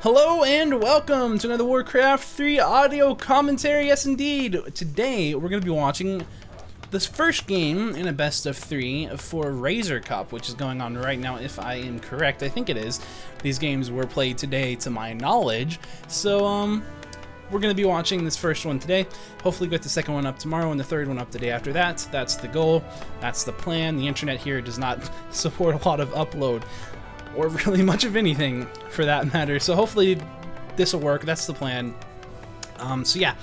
Hello and welcome to another Warcraft 3 audio commentary. Yes indeed. Today we're going to be watching this first game in a best of 3 for RazerCup, which is going on right now if I am correct. I think it is. These games were played today to my knowledge. So we're going to be watching this first one today. Hopefully get the second one up tomorrow and the third one up the day after that. That's the goal. That's the plan. The internet here does not support a lot of upload, or really much of anything for that matter. So hopefully this will work. That's the plan. So yeah,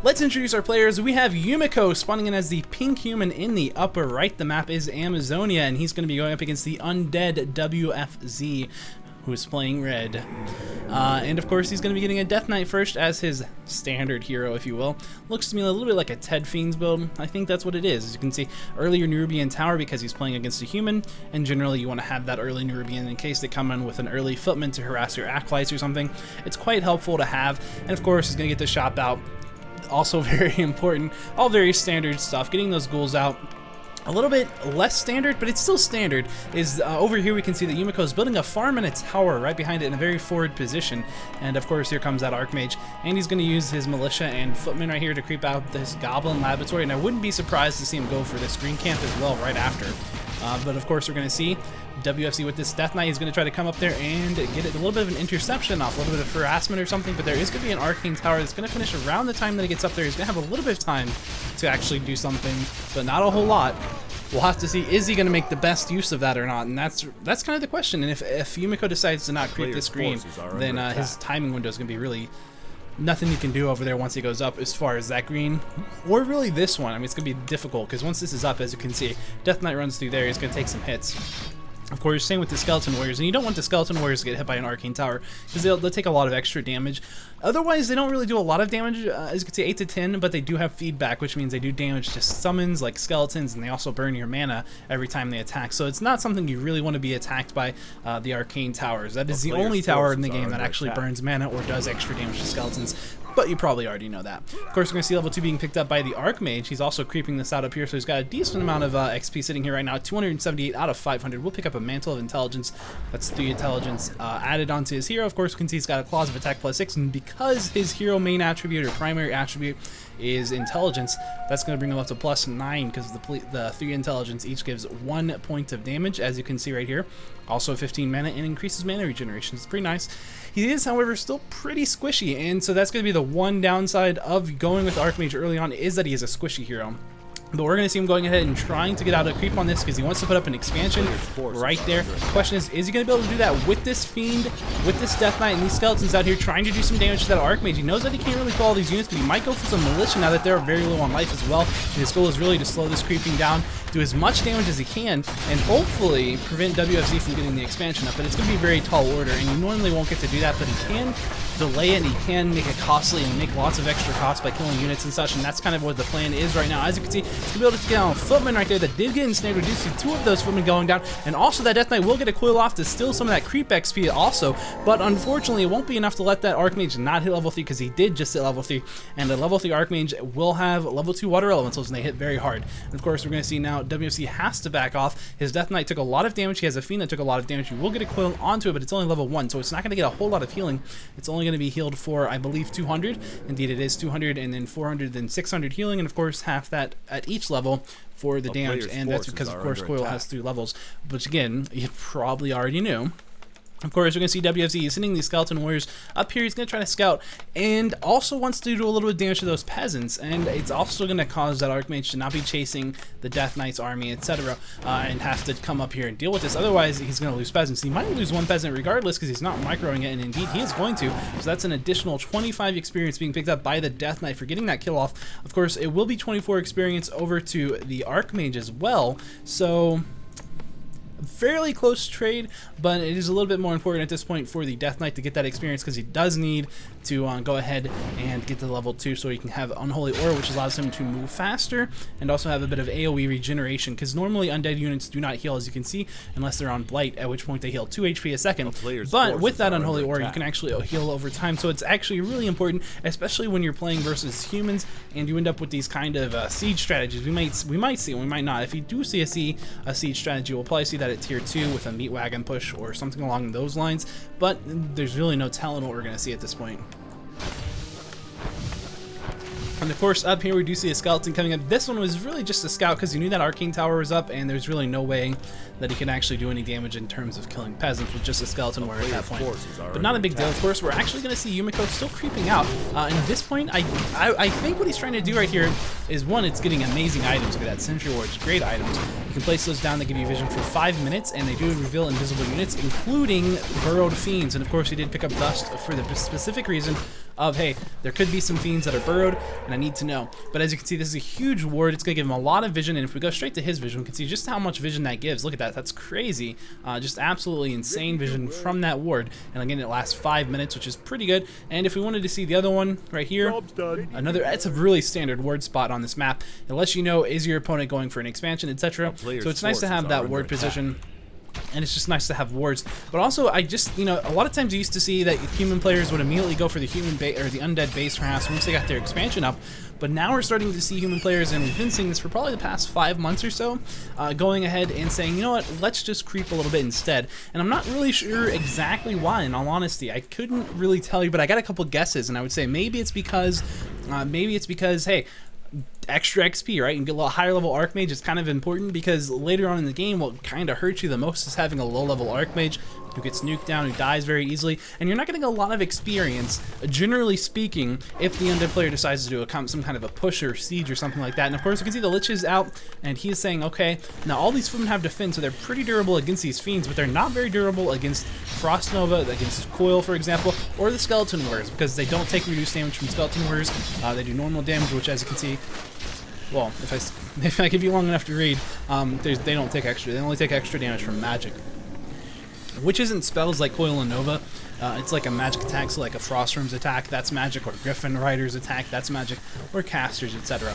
let's introduce our players. We have Yumiko spawning in as the pink human in the upper right. The map is Amazonia, and he's going to be going up against the Undead WFZ, who is playing red. And of course he's going to be getting a Death Knight first as his standard hero, if you will. Looks to me a little bit like a Ted Fiends build. I think that's what it is. As you can see, earlier Nerubian Tower because he's playing against a human, and generally you want to have that early Nerubian in case they come in with an early footman to harass your acolytes or something. It's quite helpful to have, and of course he's going to get the shop out. Also very important. All very standard stuff. Getting those ghouls out. A little bit less standard, but it's still standard, is over here we can see that Yumiko is building a farm and a tower right behind it in a very forward position. And of course here comes that Archmage, and he's going to use his militia and footmen right here to creep out this goblin laboratory, and I wouldn't be surprised to see him go for this green camp as well right after. But of course we're going to see WFC with this Death Knight. He's going to try to come up there and get it a little bit of an interception off, a little bit of harassment or something, but there is going to be an Arcane Tower that's going to finish around the time that he gets up there. He's going to have a little bit of time to actually do something, but not a whole lot. We'll have to see, is he going to make the best use of that or not, and that's kind of the question. And if Yumiko decides to not creep this green, then his timing window is going to be really nothing you can do over there once he goes up as far as that green, or really this one. I mean, it's going to be difficult because once this is up, as you can see, Death Knight runs through there, he's going to take some hits. Of course, same with the Skeleton Warriors, and you don't want the Skeleton Warriors to get hit by an Arcane Tower because they'll take a lot of extra damage. Otherwise, they don't really do a lot of damage, as you can see, 8 to 10, but they do have feedback, which means they do damage to summons like skeletons, and they also burn your mana every time they attack. So it's not something you really want to be attacked by the Arcane Towers. That is the only tower in the game that actually burns mana or does extra damage to skeletons, but you probably already know that. Of course, we're going to see level 2 being picked up by the Archmage. He's also creeping this out up here, so he's got a decent amount of XP sitting here right now, 278 out of 500. We'll pick up a Mantle of Intelligence. That's 3 intelligence added onto his hero. Of course, you can see he's got a Claws of Attack +6, and because his hero main attribute or primary attribute is intelligence, that's going to bring him up to +9 because the 3 intelligence each gives 1 point of damage, as you can see right here. Also 15 mana and increases mana regeneration. It's pretty nice. He is, however, still pretty squishy, and so that's going to be the one downside of going with Archmage early on, is that he is a squishy hero. But we're going to see him going ahead and trying to get out a creep on this because he wants to put up an expansion right there. The question is he going to be able to do that with this Fiend, with this Death Knight, and these Skeletons out here trying to do some damage to that Archmage? He knows that he can't really kill all these units, but he might go for some Militia now that they're very low on life as well. And his goal is really to slow this creeping down, do as much damage as he can, and hopefully prevent WFZ from getting the expansion up. But it's going to be a very tall order, and you normally won't get to do that, but he can delay it, and he can make it costly and make lots of extra costs by killing units and such, and that's kind of what the plan is right now. As you can see, he's going to be able to get on a footman right there that did get ensnared, reducing 2 of those footmen going down, and also that Death Knight will get a coil off to steal some of that creep XP also, but unfortunately it won't be enough to let that Archmage not hit level 3 because he did just hit level 3, and a level 3 Archmage will have level 2 water elementals and they hit very hard. And of course we're going to see now WFC has to back off. His Death Knight took a lot of damage. He has a Fiend that took a lot of damage. He will get a coil onto it, but it's only level 1, so it's not going to get a whole lot of healing. It's only going to be healed for, I believe, 200. Indeed it is 200, and then 400, then 600 healing, and of course half that at each level for the damage, and that's because of course coil has 3 levels, which again you probably already knew. Of course, we're going to see WFZ is sending these Skeleton Warriors up here. He's going to try to scout, and also wants to do a little bit of damage to those peasants, and it's also going to cause that Archmage to not be chasing the Death Knight's army, etc., and have to come up here and deal with this. Otherwise, he's going to lose peasants. He might lose 1 peasant regardless because he's not microing it, and indeed he is going to. So that's an additional 25 experience being picked up by the Death Knight for getting that kill off. Of course, it will be 24 experience over to the Archmage as well, so fairly close trade, but it is a little bit more important at this point for the Death Knight to get that experience because he does need to go ahead and get to level 2 so he can have Unholy Aura, which allows him to move faster and also have a bit of AoE regeneration, because normally Undead units do not heal, as you can see, unless they're on Blight, at which point they heal 2 HP a second. But with that Unholy Aura, you can actually heal over time, so it's actually really important, especially when you're playing versus humans and you end up with these kind of siege strategies. We might see, we might not. If you do see a siege strategy, we'll probably see that that at tier 2 with a meat wagon push or something along those lines, but there's really no telling what we're going to see at this point. And of course, up here we do see a skeleton coming up. This one was really just a scout because you knew that arcane tower was up, and there's really no way that he can actually do any damage in terms of killing peasants with just a skeleton warrior at that point. But not a big deal. Of course, we're actually going to see Yumiko still creeping out. And at this point, I think what he's trying to do right here is, one, it's getting amazing items. Look at that, Sentry Wards, great items. You can place those down, they give you vision for 5 minutes, and they do reveal invisible units, including burrowed fiends. And of course, he did pick up dust for the specific reason of, hey, there could be some fiends that are burrowed, and I need to know. But as you can see, this is a huge ward. It's going to give him a lot of vision, and if we go straight to his vision, we can see just how much vision that gives. Look at that. That's crazy. Just absolutely insane vision from that ward. And again, it lasts 5 minutes, which is pretty good. And if we wanted to see the other one right here, it's a really standard ward spot on this map. It lets you know, is your opponent going for an expansion, etc. So it's nice to have that ward position. And it's just nice to have wards. But also, I just, you know, a lot of times you used to see that human players would immediately go for the human base or the undead base perhaps once they got their expansion up. But now we're starting to see human players, and we've been seeing this for probably the past 5 months or so, going ahead and saying, you know what, let's just creep a little bit instead. And I'm not really sure exactly why, in all honesty. I couldn't really tell you, but I got a couple guesses, and I would say maybe it's because, hey, extra XP, right? You can get a little higher level Archmage. It's kind of important because later on in the game, what kind of hurts you the most is having a low level Archmage who gets nuked down, who dies very easily, and you're not getting a lot of experience, generally speaking, if the undead player decides to do some kind of a push or siege or something like that. And of course, you can see the Lich is out, and he's saying, okay, now all these footmen have defense, so they're pretty durable against these fiends, but they're not very durable against Frost Nova, against Coil, for example, or the Skeleton Warriors, because they don't take reduced damage from Skeleton Warriors. They do normal damage, which, as you can see, well, if I give you long enough to read, they don't take extra. They only take extra damage from magic, which isn't spells like Coil and Nova. It's like a magic attack, so like a Frost Room's attack, that's magic, or Griffin Rider's attack, that's magic, or casters, etc.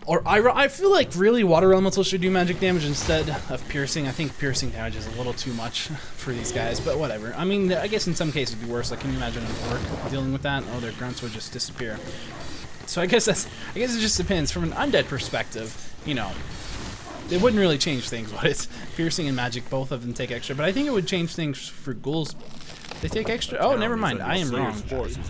Or I feel like really Water Elementals should do magic damage instead of piercing. I think piercing damage is a little too much for these guys, but whatever. I mean, I guess in some cases it'd be worse. Like, can you imagine an orc dealing with that? Oh, their grunts would just disappear. So I guess it just depends. From an undead perspective, you know, it wouldn't really change things, would it? Piercing and magic, both of them take extra, but I think it would change things for ghouls. They take extra. Oh, never mind. I am wrong.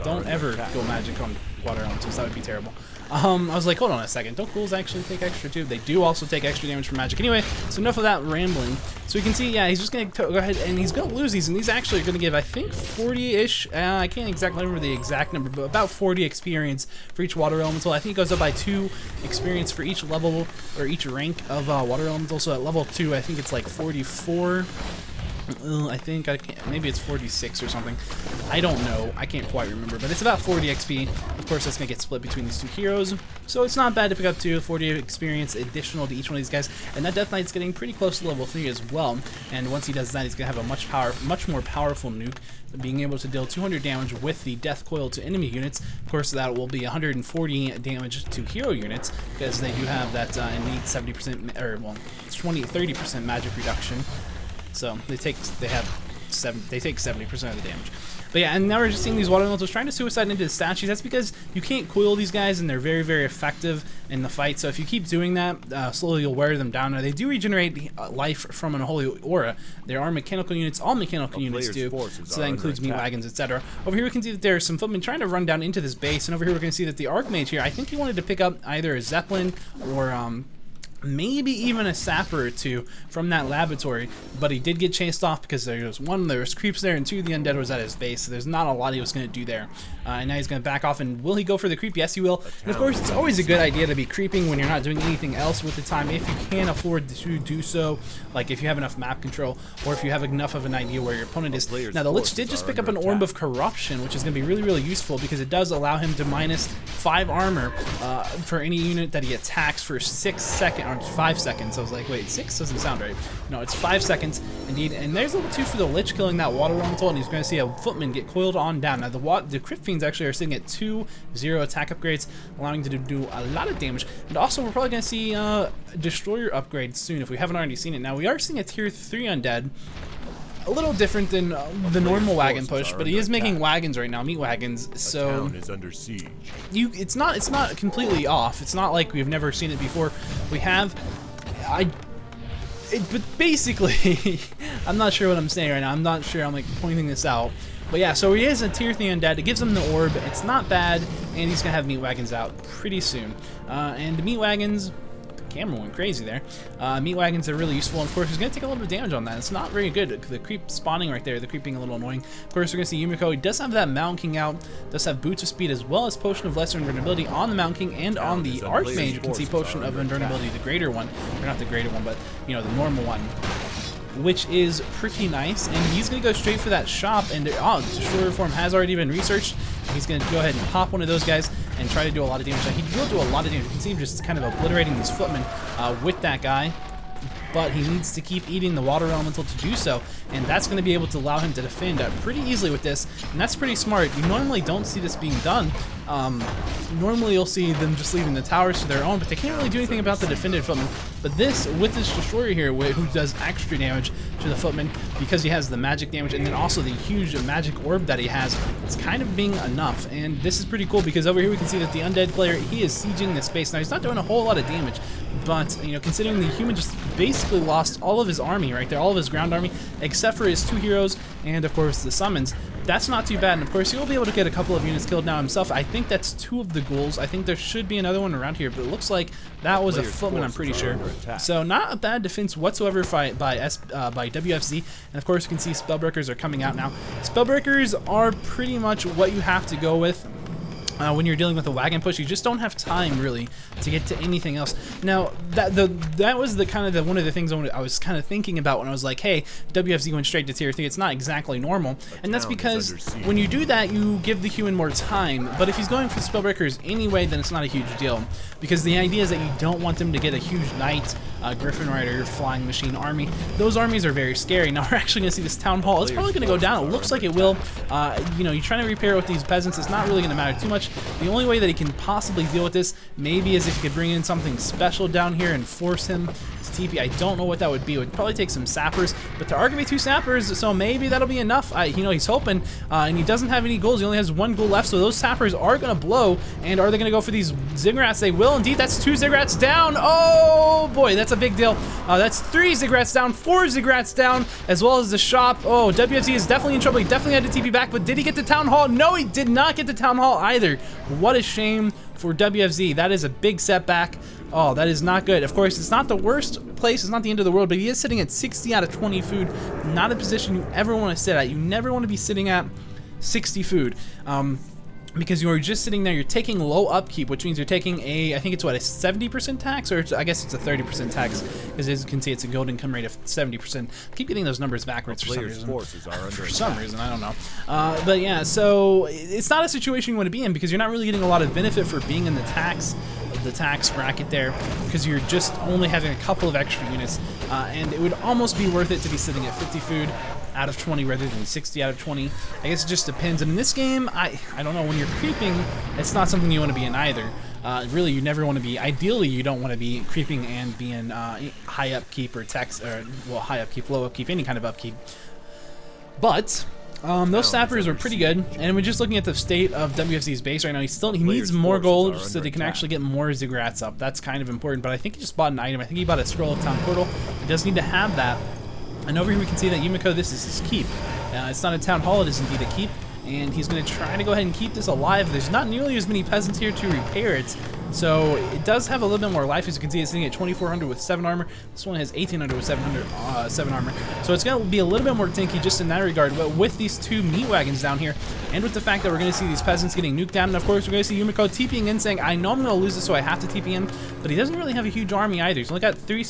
Don't ever go magic on Water Elementals. That would be terrible. I was like, hold on a second. Don't ghouls actually take extra too? They do also take extra damage from magic. Anyway, so enough of that rambling. So you can see, yeah, he's just going to go ahead and he's going to lose these, and these actually are going to give, I think, 40-ish. I can't exactly remember the exact number, but about 40 experience for each Water Elemental. I think it goes up by 2 experience for each level or each rank of Water Elemental. So at level 2, I think it's like 44. I think maybe it's 46 or something. I don't know. I can't quite remember, but it's about 40 XP. Of course, that's going to get split between these 2 heroes, so it's not bad to pick up 40 experience additional to each one of these guys. And that Death Knight's getting pretty close to level 3 as well. And once he does that, he's going to have a much more powerful nuke, being able to deal 200 damage with the Death Coil to enemy units. Of course, that will be 140 damage to hero units, because they do have that innate 70% or well, 30% magic reduction. So they take 70% of the damage. But yeah, and now we're just seeing these Water Elementals trying to suicide into the statues. That's because you can't coil these guys, and they're very, very effective in the fight. So if you keep doing that, slowly you'll wear them down. Now, they do regenerate life from an unholy aura. There are mechanical units. All mechanical units do. So that includes meat wagons, etc. Over here we can see that there are some footmen trying to run down into this base. And over here we're going to see that the Archmage here, I think he wanted to pick up either a Zeppelin or maybe even a sapper or 2 from that laboratory, but he did get chased off because there was creeps there, and 2, the undead was at his base, so there's not a lot he was going to do there. And now he's going to back off, and will he go for the creep? Yes, he will. And of course, it's always a good idea to be creeping when you're not doing anything else with the time, if you can afford to do so, like if you have enough map control, or if you have enough of an idea where your opponent is. Now, the Lich did just pick up an Orb of Corruption, which is going to be really, really useful, because it does allow him to minus 5 armor for any unit that he attacks for 6 seconds, or 5 seconds. I was like, wait, 6 doesn't sound right. No, it's 5 seconds indeed. And there's level 2 for the Lich, killing that Water Elemental, and he's going to see a footman get coiled on down. Now the Crypt Fiends actually are sitting at 2 0 attack upgrades, allowing to do a lot of damage. And also, we're probably going to see Destroyer upgrades soon if we haven't already seen it. Now we are seeing a tier 3 undead. A little different than the normal wagon push, but he is making wagons right now, meat wagons. So is under siege. It's not completely off. It's not like we've never seen it before. We have, But basically, I'm not sure what I'm saying right now. I'm not sure I'm like pointing this out. But yeah, so he is a tier 3 undead. It gives him the orb. It's not bad, and he's gonna have meat wagons out pretty soon. And the meat wagons, the camera went crazy there. Meat wagons are really useful. And of course, he's gonna take a little bit of damage on that. It's not very good. The creep spawning right there, the creep being a little annoying. Of course, we're gonna see Yumiko. He does have that Mountain King out. Does have Boots of Speed as well as Potion of Lesser Invulnerability on the Mountain King and on the Archmage. You can see Potion of Invulnerability, the greater one, or not the greater one, but you know the normal one, which is pretty nice. And he's going to go straight for that shop, and Destroyer Form has already been researched. He's going to go ahead and pop one of those guys and try to do a lot of damage. Now, he will do a lot of damage. You can see him just kind of obliterating these footmen with that guy, but he needs to keep eating the water elemental to do so, and that's going to be able to allow him to defend pretty easily with this, and that's pretty smart. You normally don't see this being done. Normally you'll see them just leaving the towers to their own, but they can't really do anything about the defended footman. But this, with this destroyer here, who does extra damage to the footman because he has the magic damage and then also the huge magic orb that he has, it's kind of being enough. And this is pretty cool because over here we can see that the undead player, he is sieging this base. Now he's not doing a whole lot of damage, but you know, considering the human just basically lost all of his army right there, all of his ground army, except for his 2 heroes and of course the summons, that's not too bad. And of course he'll be able to get a couple of units killed now himself. I think that's 2 of the ghouls. I think there should be another one around here, but it looks like that was a footman, I'm pretty sure. So not a bad defense whatsoever by WFZ. And of course you can see Spellbreakers are coming out now. Spellbreakers are pretty much what you have to go with when you're dealing with a wagon push. You just don't have time really to get to anything else. Now that was the kind of one of the things I was kind of thinking about when I was like, hey, WFZ went straight to tier 3. It's not exactly normal, and that's because when you do that, you give the human more time. But if he's going for Spellbreakers anyway, then it's not a huge deal, because the idea is that you don't want them to get a huge knight, Griffin Rider, flying machine army. Those armies are very scary. Now we're actually gonna see this town hall. It's probably gonna go down. It looks like it will. You know, you're trying to repair with these peasants. It's not really gonna matter too much. The only way that he can possibly deal with this maybe is if he could bring in something special down here and force him to TP. I don't know what that would be. It would probably take some sappers, but there are gonna be 2 sappers, so maybe that'll be enough. You know, he's hoping, and he doesn't have any ghouls. He only has 1 ghoul left, so those sappers are gonna blow. And are they gonna go for these ziggurats? They will indeed. That's 2 ziggurats down. Oh boy, that's a big deal. That's 3 ziggurats down, 4 ziggurats down, as well as the shop. Oh, WFZ is definitely in trouble. He definitely had to TP back, but did he get the town hall? No, he did not get the town hall either. What a shame for WFZ. That is a big setback. Oh, that is not good. Of course, it's not the worst place. It's not the end of the world, but he is sitting at 60 out of 20 food. Not a position you ever want to sit at. You never want to be sitting at 60 food. Because you're just sitting there, you're taking low upkeep, which means you're taking I think it's what, a 70% tax, or I guess it's a 30% tax, because as you can see, it's a gold income rate of 70%. I keep getting those numbers backwards for some reason. I don't know. But yeah, so it's not a situation you want to be in, because you're not really getting a lot of benefit for being in the tax bracket there, because you're just only having a couple of extra units, and it would almost be worth it to be sitting at 50 food out of 20 rather than 60 out of 20. I guess it just depends. And in this game, I don't know, when you're creeping, it's not something you want to be in either. Really, you never want to be, ideally you don't want to be creeping and being high upkeep or tax, or well, high upkeep, low upkeep, any kind of upkeep. But those sappers are pretty good, and we're just looking at the state of WFZ's base right now. He needs more gold so they can actually get more ziggurats up. That's kind of important, but I think he just bought an item. I think he bought a Scroll of Town Portal. He does need to have that. And over here we can see that Yumiko, this is his keep. It's not a town hall, it is indeed a keep, and he's going to try to go ahead and keep this alive. There's not nearly as many peasants here to repair it, so it does have a little bit more life. As you can see, it's sitting at 2,400 with 7 armor. This one has 1,800 with 7 armor. So it's going to be a little bit more tanky just in that regard, but with these 2 meat wagons down here, and with the fact that we're going to see these peasants getting nuked down, and of course we're going to see Yumiko TPing in, saying, I know I'm going to lose this, so I have to TP in, but he doesn't really have a huge army either. He's only got 3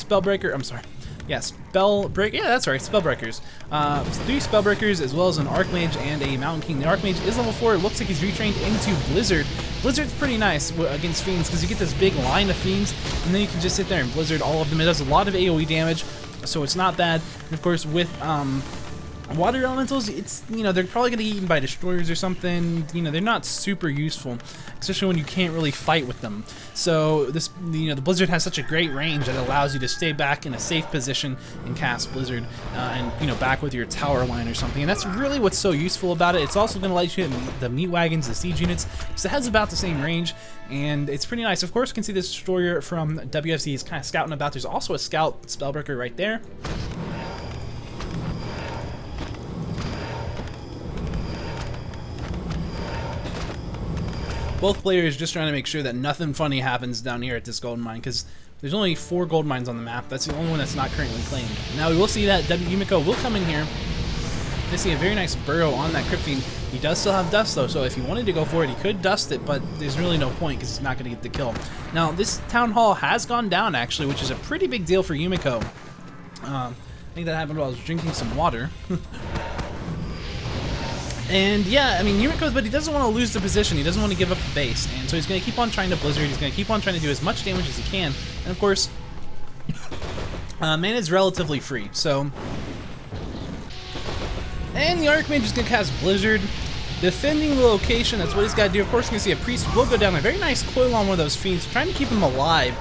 Yeah, Spellbreak. Yeah, that's right, Spellbreakers. 3 Spellbreakers, as well as an Archmage and a Mountain King. The Archmage is level 4. It looks like he's retrained into Blizzard. Blizzard's pretty nice against Fiends, because you get this big line of Fiends, and then you can just sit there and Blizzard all of them. It does a lot of AoE damage, so it's not bad. And of course, with Water elementals, it's, you know, they're probably going to get eaten by destroyers or something. You know, they're not super useful, especially when you can't really fight with them. So this, you know, the blizzard has such a great range that allows you to stay back in a safe position and cast blizzard, and, you know, back with your tower line or something. And that's really what's so useful about it. It's also going to let you hit the meat wagons, the siege units, because it has about the same range, and it's pretty nice. Of course, you can see this destroyer from WFZ is kind of scouting about. There's also a scout spellbreaker right there. Both players just trying to make sure that nothing funny happens down here at this gold mine, because there's only 4 gold mines on the map. That's the only one that's not currently claimed. Now we will see that Yumiko will come in here. They see a very nice burrow on that Crypt Fiend. He does still have dust though, so if he wanted to go for it, he could dust it, but there's really no point because he's not going to get the kill. Now this town hall has gone down actually, which is a pretty big deal for Yumiko. I think that happened while I was drinking some water. And yeah, I mean, Yumiko, but he doesn't want to lose the position. He doesn't want to give up the base. And so he's going to keep on trying to blizzard. He's going to keep on trying to do as much damage as he can. And of course, mana is relatively free. So, and the Archmage is going to cast blizzard, defending the location. That's what he's got to do. Of course, we're going to see a priest will go down. A very nice coil on one of those fiends, trying to keep him alive.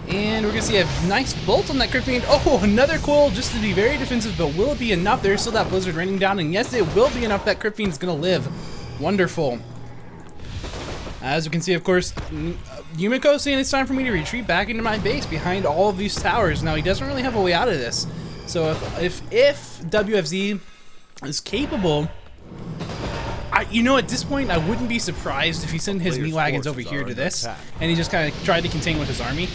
And we're going to see a nice bolt on that Crypt Fiend. Oh, another coil just to be very defensive, but will it be enough? There's still that blizzard raining down, and yes, it will be enough. That Crypt Fiend is going to live. Wonderful. As you can see, of course, Yumiko saying it's time for me to retreat back into my base behind all of these towers. Now, he doesn't really have a way out of this. So if WFZ is capable... you know, at this point, I wouldn't be surprised if he sent his meat wagons over here to this, and he just kind of tried to contain with his army.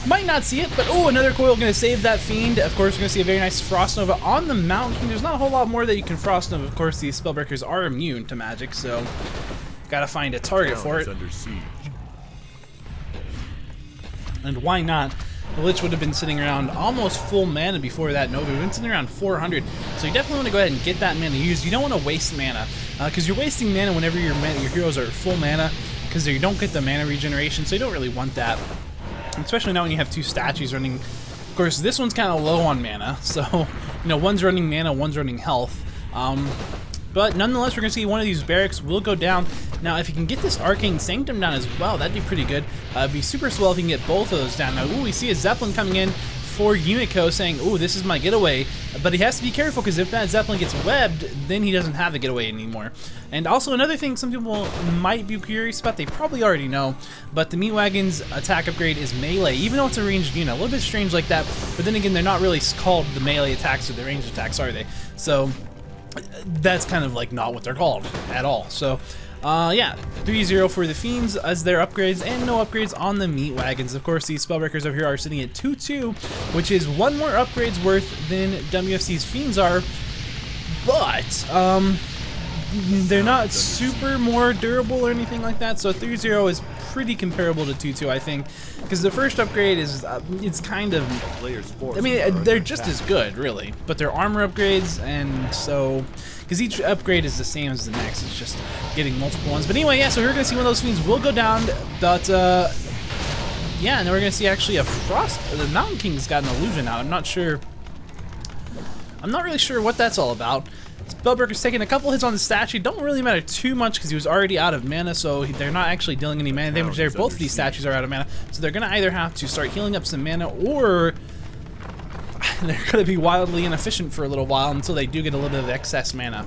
Might not see it, but oh, another coil going to save that fiend. Of course, we're going to see a very nice Frost Nova on the Mountain King. There's not a whole lot more that you can Frost Nova. Of course, these spellbreakers are immune to magic, so gotta find a target for it. And why not? The Lich would have been sitting around almost full mana before that Nova. We've been sitting around 400, so you definitely want to go ahead and get that mana used. You don't want to waste mana, because you're wasting mana whenever your heroes are full mana, because you don't get the mana regeneration, so you don't really want that. Especially now when you have 2 statues running. Of course, this one's kind of low on mana, so, you know, one's running mana, one's running health. But nonetheless, we're going to see one of these barracks will go down. Now, if you can get this Arcane Sanctum down as well, that'd be pretty good. It'd be super swell if you can get both of those down. Now, ooh, we see a Zeppelin coming in for Yumiko saying, ooh, this is my getaway. But he has to be careful, because if that Zeppelin gets webbed, then he doesn't have a getaway anymore. And also another thing some people might be curious about, they probably already know, but the Meat Wagon's attack upgrade is melee, even though it's a ranged unit. A little bit strange like that, but then again, they're not really called the melee attacks or the ranged attacks, are they? So that's kind of like not what they're called at all. So yeah, 3-0 for the Fiends as their upgrades, and no upgrades on the Meat Wagons. Of course, these Spellbreakers over here are sitting at 2-2, which is 1 more upgrades worth than WFC's Fiends are, but they're not super more durable or anything like that, so 3-0 is pretty comparable to 2-2, I think, because the first upgrade is, it's kind of, I mean, they're just as good, really, but they're armor upgrades, and so, because each upgrade is the same as the next, it's just getting multiple ones. But anyway, yeah, so we're going to see one of those Fiends will go down, but, yeah, and then we're going to see actually a Frost, the Mountain King's got an illusion out. I'm not really sure what that's all about. Spellbreaker's taking a couple hits on the statue. Don't really matter too much because he was already out of mana, so they're not actually dealing any mana damage there. Both of these statues are out of mana, so they're going to either have to start healing up some mana, or they're going to be wildly inefficient for a little while until they do get a little bit of excess mana.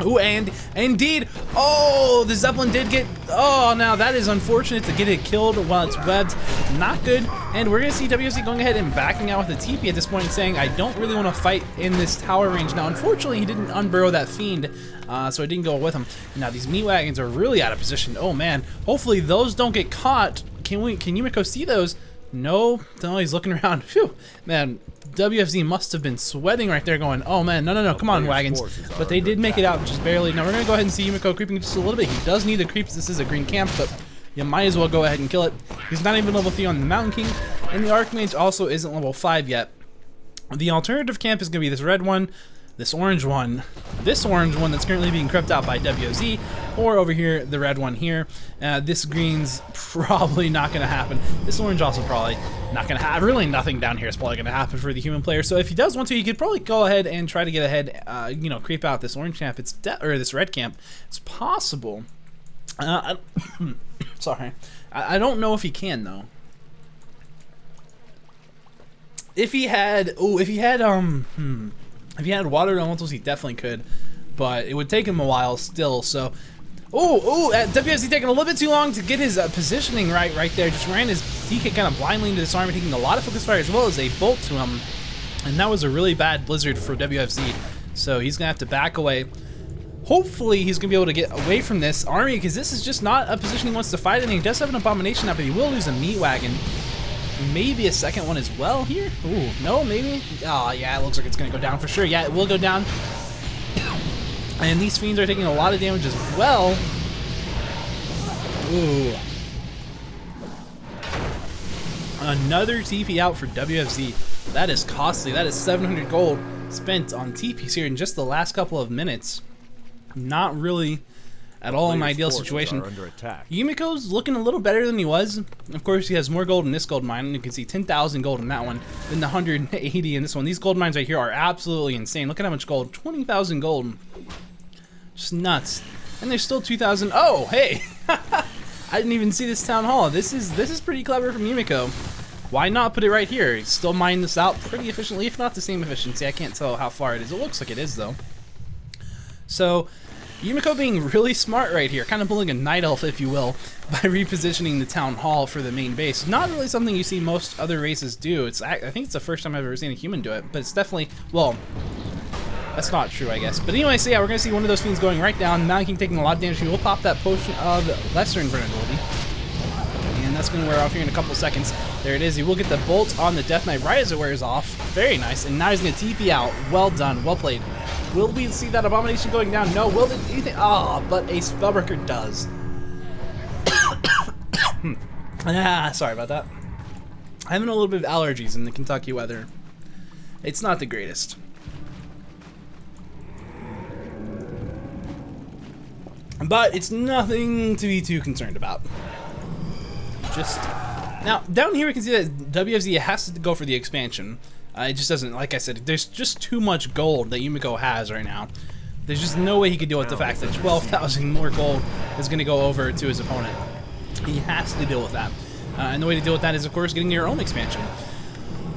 Ooh, and indeed, oh, the Zeppelin did get, oh, now that is unfortunate to get it killed while it's webbed. Not good. And we're going to see WFC going ahead and backing out with the TP at this point, saying, I don't really want to fight in this tower range. Now, unfortunately, he didn't unburrow that Fiend, so I didn't go with him. Now, these Meat Wagons are really out of position. Oh, man. Hopefully, those don't get caught. Can Yumiko see those? No, he's looking around. Phew, man, WFZ must have been sweating right there going, oh man, no, come on, Wagons. But they did make it out just barely. Now we're going to go ahead and see Yumiko creeping just a little bit. He does need the creeps. This is a green camp, but you might as well go ahead and kill it. He's not even level 3 on the Mountain King, and the Archmage also isn't level 5 yet. The alternative camp is going to be this red one. this orange one that's currently being crept out by WZ, or over here, the red one here. This green's probably not going to happen. This orange also probably not going to happen. Really nothing down here is probably going to happen for the human player. So if he does want to, he could probably go ahead and try to get ahead, you know, creep out this orange camp. Or this red camp. It's possible. Sorry. I don't know if he can, though. If he had water elementals, he definitely could, but it would take him a while still. So, WFZ taking a little bit too long to get his positioning right there. Just ran his DK kind of blindly into this army, taking a lot of focus fire as well as a bolt to him, and that was a really bad blizzard for WFZ. So he's gonna have to back away. Hopefully he's gonna be able to get away from this army, because this is just not a position he wants to fight in. He does have an abomination up, but he will lose a meat wagon. Maybe a second one as well here. Ooh, no, maybe. Oh, yeah, it looks like it's going to go down for sure. Yeah, it will go down. And these fiends are taking a lot of damage as well. Ooh. Another TP out for WFZ. That is costly. That is 700 gold spent on TPs here in just the last couple of minutes. Not really at all an ideal situation. Yumiko's looking a little better than he was. Of course, he has more gold in this gold mine, and you can see 10,000 gold in that one, then the 180 in this one. These gold mines right here are absolutely insane. Look at how much gold. 20,000 gold. Just nuts. And there's still 2,000. Oh, hey! I didn't even see this town hall. This is pretty clever from Yumiko. Why not put it right here? Still mine this out pretty efficiently, if not the same efficiency. I can't tell how far it is. It looks like it is, though. So Yumiko being really smart right here, kind of pulling a night elf, if you will, by repositioning the town hall for the main base. Not really something you see most other races do. I think it's the first time I've ever seen a human do it, but it's definitely, well, that's not true, I guess. But anyway, so yeah, we're going to see one of those fiends going right down. Mountain King taking a lot of damage. He will pop that potion of lesser invulnerability, and that's going to wear off here in a couple seconds. There it is. He will get the bolt on the Death Knight right as it wears off. Very nice. And now he's going to TP out. Well done. Well played. Will we see that abomination going down? No. Will it? But a spellbreaker does. Sorry about that. I'm having a little bit of allergies in the Kentucky weather. It's not the greatest. But it's nothing to be too concerned about. Just now, down here we can see that WFZ has to go for the expansion. It just doesn't, like I said, there's just too much gold that Yumiko has right now. There's just no way he could deal with the fact that 12,000 more gold is going to go over to his opponent. He has to deal with that. And the way to deal with that is, of course, getting your own expansion.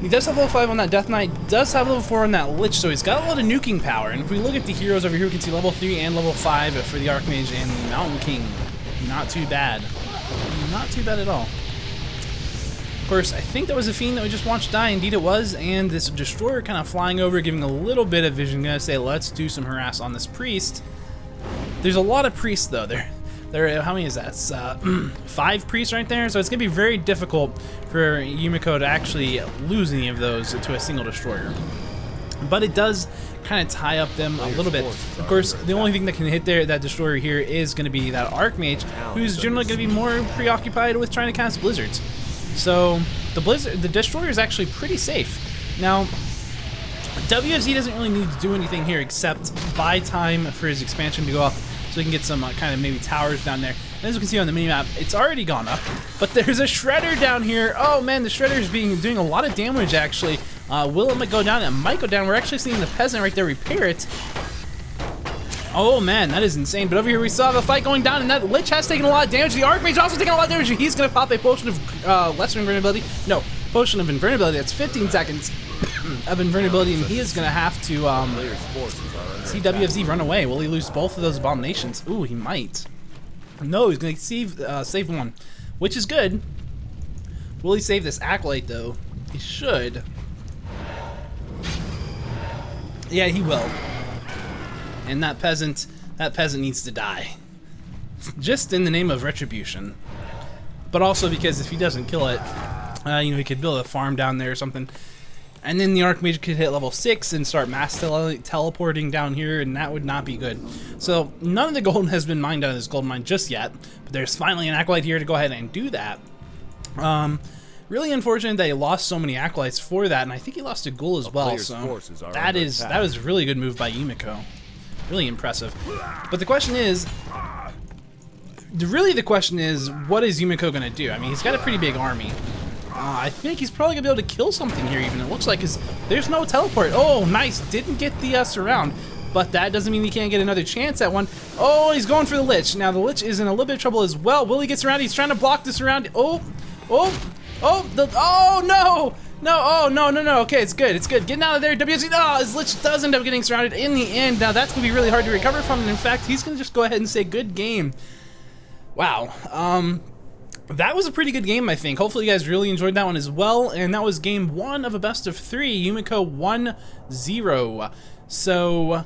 He does have level 5 on that Death Knight, does have level 4 on that Lich, so he's got a lot of nuking power. And if we look at the heroes over here, we can see level 3 and level 5 for the Archmage and the Mountain King. Not too bad. Not too bad at all. Of course, I think that was a fiend that we just watched die. Indeed it was, and this destroyer kind of flying over, giving a little bit of vision. Gonna say, let's do some harass on this priest. There's a lot of priests though. There. How many is that? It's, 5 priests right there. So it's gonna be very difficult for Yumiko to actually lose any of those to a single destroyer. But it does kind of tie up them a little bit. Of course, the only thing that can hit that destroyer here is going to be that Archmage, who's generally going to be more preoccupied with trying to cast blizzards. So the destroyer is actually pretty safe. Now, WFZ doesn't really need to do anything here except buy time for his expansion to go up, so he can get some kind of maybe towers down there. And as you can see on the minimap, it's already gone up, but there's a shredder down here. Oh man, the shredder is doing a lot of damage actually. Will it go down? It might go down. We're actually seeing the peasant right there repair it. Oh man, that is insane. But over here we saw the fight going down, and that Lich has taken a lot of damage. The Archmage also taking a lot of damage. He's going to pop a potion of lesser invulnerability. No, potion of invulnerability. That's 15 seconds of invulnerability, and he is going to have to see WFZ run away. Will he lose both of those abominations? Ooh, he might. No, he's going to save one, which is good. Will he save this Acolyte, though? He should. Yeah, he will. And that peasant needs to die. Just in the name of retribution. But also because if he doesn't kill it, he could build a farm down there or something. And then the Archmage could hit level 6 and start mass teleporting down here, and that would not be good. So none of the gold has been mined out of this gold mine just yet. But there's finally an Acolyte here to go ahead and do that. Really unfortunate that he lost so many acolytes for that, and I think he lost a ghoul as well. So that was a really good move by Yumiko. Really impressive. But the question is, really the question is, what is Yumiko gonna do? I mean, he's got a pretty big army. I think he's probably gonna be able to kill something here. Even it looks like there's no teleport. Oh, nice! Didn't get the surround. But that doesn't mean he can't get another chance at one. Oh, he's going for the Lich. Now, the Lich is in a little bit of trouble as well. Will he get surrounded? He's trying to block the surround. Oh, no! No, oh, no. Okay, it's good. Getting out of there. WC. Oh, his Lich does end up getting surrounded in the end. Now, that's going to be really hard to recover from. And in fact, he's going to just go ahead and say good game. Wow. That was a pretty good game, I think. Hopefully you guys really enjoyed that one as well. And that was game 1 of a best of 3. Yumiko 1-0. So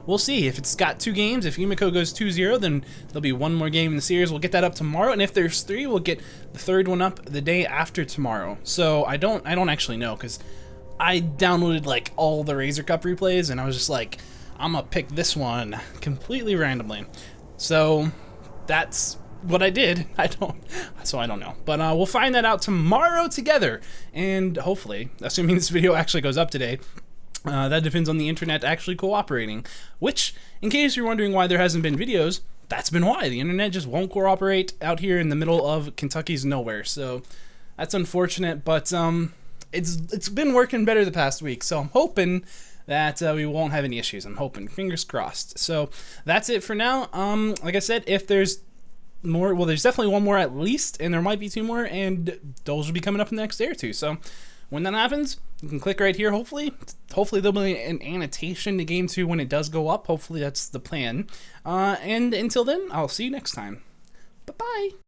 we'll see if it's got 2 games. If Yumiko goes 2-0, then there'll be 1 more game in the series. We'll get that up tomorrow, and if there's 3, we'll get the 3rd one up the day after tomorrow. So I don't actually know, because I downloaded like all the RazerCup replays, and I was just like, I'm gonna pick this one completely randomly. So that's what I did. I don't know. But we'll find that out tomorrow together, and hopefully, assuming this video actually goes up today. That depends on the internet actually cooperating, which, in case you're wondering why there hasn't been videos, that's been why. The internet just won't cooperate out here in the middle of Kentucky's nowhere, so that's unfortunate, but it's been working better the past week, so I'm hoping that we won't have any issues. I'm hoping, fingers crossed. So that's it for now. Like I said, if there's more, well, there's definitely 1 more at least, and there might be 2 more, and those will be coming up in the next day or 2, so when that happens, you can click right here, hopefully there'll be an annotation to game 2 when it does go up. Hopefully that's the plan. And until then, I'll see you next time. Bye-bye.